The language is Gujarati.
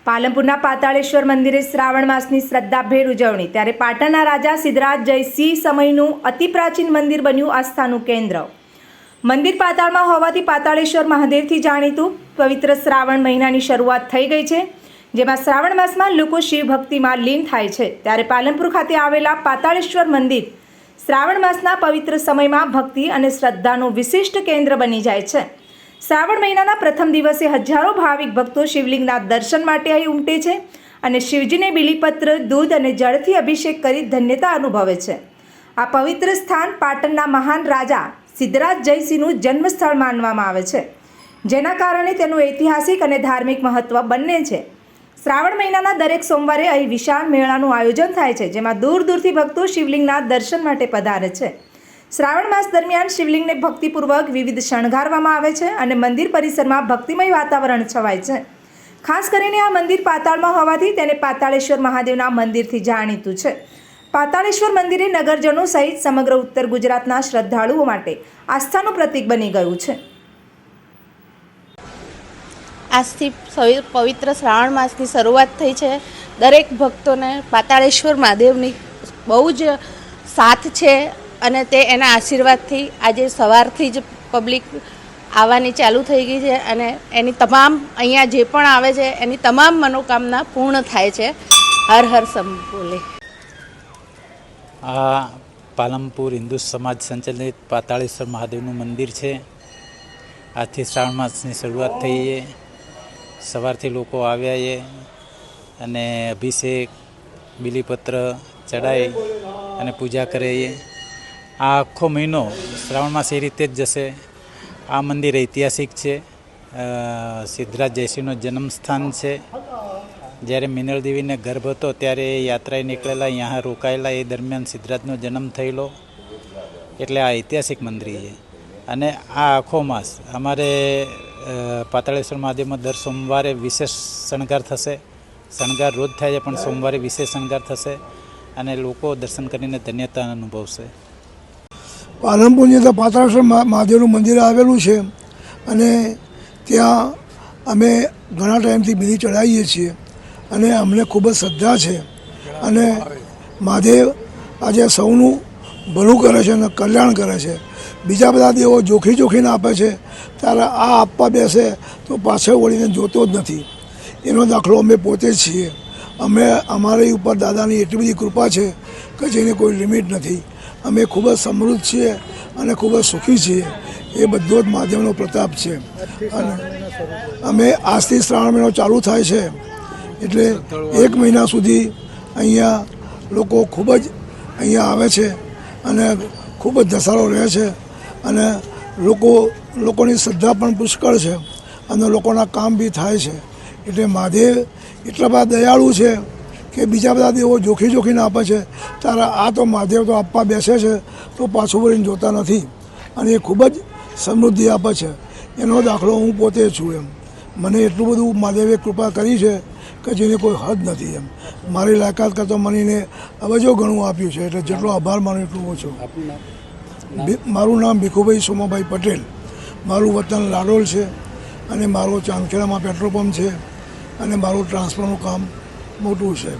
પાલનપુરના પાતાળેશ્વર મંદિરે શ્રાવણ માસની શ્રદ્ધાભેર ઉજવણી। ત્યારે પાટણના રાજા સિદ્ધરાજ જયસિંહ સમયનું અતિ પ્રાચીન મંદિર બન્યું આસ્થાનું કેન્દ્ર। મંદિર પાતાળમાં હોવાથી પાતાળેશ્વર મહાદેવથી જાણીતું પવિત્ર શ્રાવણ મહિનાની શરૂઆત થઈ ગઈ છે, જેમાં શ્રાવણ માસમાં લોકો શિવ ભક્તિમાં લીન થાય છે। ત્યારે પાલનપુર ખાતે આવેલા પાતાળેશ્વર મંદિર શ્રાવણ માસના પવિત્ર સમયમાં ભક્તિ અને શ્રદ્ધાનું વિશિષ્ટ કેન્દ્ર બની જાય છે। શ્રાવણ મહિનાના પ્રથમ દિવસે હજારો ભાવિક ભક્તો શિવલિંગના દર્શન માટે અહીં ઉમટે છે અને શિવજીને બીલીપત્ર, દૂધ અને જળથી અભિષેક કરી ધન્યતા અનુભવે છે। આ પવિત્ર સ્થાન પાટણના મહાન રાજા સિદ્ધરાજ જયસિંહનું જન્મસ્થળ માનવામાં આવે છે, જેના કારણે તેનું ઐતિહાસિક અને ધાર્મિક મહત્વ બંને છે। શ્રાવણ મહિનાના દરેક સોમવારે અહીં વિશાળ મેળાનું આયોજન થાય છે, જેમાં દૂર દૂરથી ભક્તો શિવલિંગના દર્શન માટે પધારે છે। શ્રાવણ માસ દરમિયાન શિવલિંગને ભક્તિપૂર્વક વિવિધ શણગારવામાં આવે છે અને મંદિર પરિસરમાં ભક્તિમય વાતાવરણ છવાય છે। ખાસ કરીને આ મંદિર પાતાળમાં હોવાથી તેને પાતાળેશ્વર મહાદેવના મંદિરથી જાણીતું છે। પાતાળેશ્વર મંદિરે નગરજનો સહિત સમગ્ર ઉત્તર ગુજરાતના શ્રદ્ધાળુઓ માટે આસ્થાનું પ્રતીક બની ગયું છે। આજથી પવિત્ર શ્રાવણ માસની શરૂઆત થઈ છે। દરેક ભક્તોને પાતાળેશ્વર મહાદેવની બહુ જ સાથ છે અને તે એના આશીર્વાદથી આજે સવારથી જ પબ્લિક આવવાની ચાલુ થઈ ગઈ છે અને એની તમામ અહીંયા જે પણ આવે છે એની તમામ મનોકામના પૂર્ણ થાય છે। હર હર શંભુ બોલે। આ પાલનપુર હિન્દુ સમાજ સંચાલિત પાતાળેશ્વર મહાદેવનું મંદિર છે। આજથી શ્રાવણ માસની શરૂઆત થઈ છે। સવારથી લોકો આવ્યા છે અને અભિષેક, બીલીપત્ર ચડાવી અને પૂજા કરે છે। આ આખો મહિનો શ્રાવણ માસ એ રીતે જ જશે। આ મંદિર ઐતિહાસિક છે, સિદ્ધરાજ જયસિંહનું જન્મસ્થાન છે। જ્યારે મિનળ દેવીને ગર્ભ હતો ત્યારે યાત્રાએ નીકળેલા, અહીંયા રોકાયેલા, એ દરમિયાન સિદ્ધરાજનો જન્મ થયેલો, એટલે આ ઐતિહાસિક મંદિર છે। અને આ આખો માસ અમારે પાતાળેશ્વર મહાદેવમાં દર સોમવારે વિશેષ શણગાર થશે। શણગાર રોજ થાય છે, પણ સોમવારે વિશેષ શણગાર થશે અને લોકો દર્શન કરીને ધન્યતા અનુભવશે। પાલનપુરની અંદર પાતાળેશ્વર મહાદેવનું મંદિર આવેલું છે અને ત્યાં અમે ઘણા ટાઈમથી બીલી ચડાવીએ છીએ અને અમને ખૂબ જ શ્રદ્ધા છે અને મહાદેવ આજે સૌનું ભલું કરે છે અને કલ્યાણ કરે છે। બીજા બધા દેવો જોખીને આપે છે, ત્યારે આ આપવા બેસે તો પાછળ વળીને જોતો જ નથી। એનો દાખલો અમે પોતે જ છીએ। અમે અમારી ઉપર દાદાની એટલી બધી કૃપા છે કે જેની કોઈ લિમિટ નથી। અમે ખૂબ જ સમૃદ્ધ છીએ અને ખૂબ જ સુખી છીએ। એ બધો જ મહાદેવનો પ્રતાપ છે। અને અમે આજથી શ્રાવણ મહિનો ચાલુ થાય છે એટલે 1 મહિના સુધી અહીંયા લોકો ખૂબ જ અહીંયા આવે છે અને ખૂબ જ ધસારો રહે છે અને લોકોની શ્રદ્ધા પણ પુષ્કળ છે અને લોકોના કામ બી થાય છે। એટલે મહાદેવ એટલા બધા દયાળુ છે કે બીજા બધા દેવો જોખીને આપે છે, ત્યારે આ તો મહાદેવ તો આપવા બેસે છે તો પાછું વળીને જોતા નથી અને એ ખૂબ જ સમૃદ્ધિ આપે છે। એનો દાખલો હું પોતે છું। એમ મને એટલું બધું મહાદેવે કૃપા કરી છે કે જેની કોઈ હદ નથી। એમ મારી લાયકાત કરતાં મને અવજો ઘણું આપ્યું છે, એટલે જેટલો આભાર માનું એટલું ઓછો। મારું નામ ભીખુભાઈ સોમાભાઈ પટેલ, મારું વતન લાડોલ છે અને મારો ચાંદખેડામાં પેટ્રોલ પંપ છે અને મારું ટ્રાન્સફરનું કામ મોટું છે।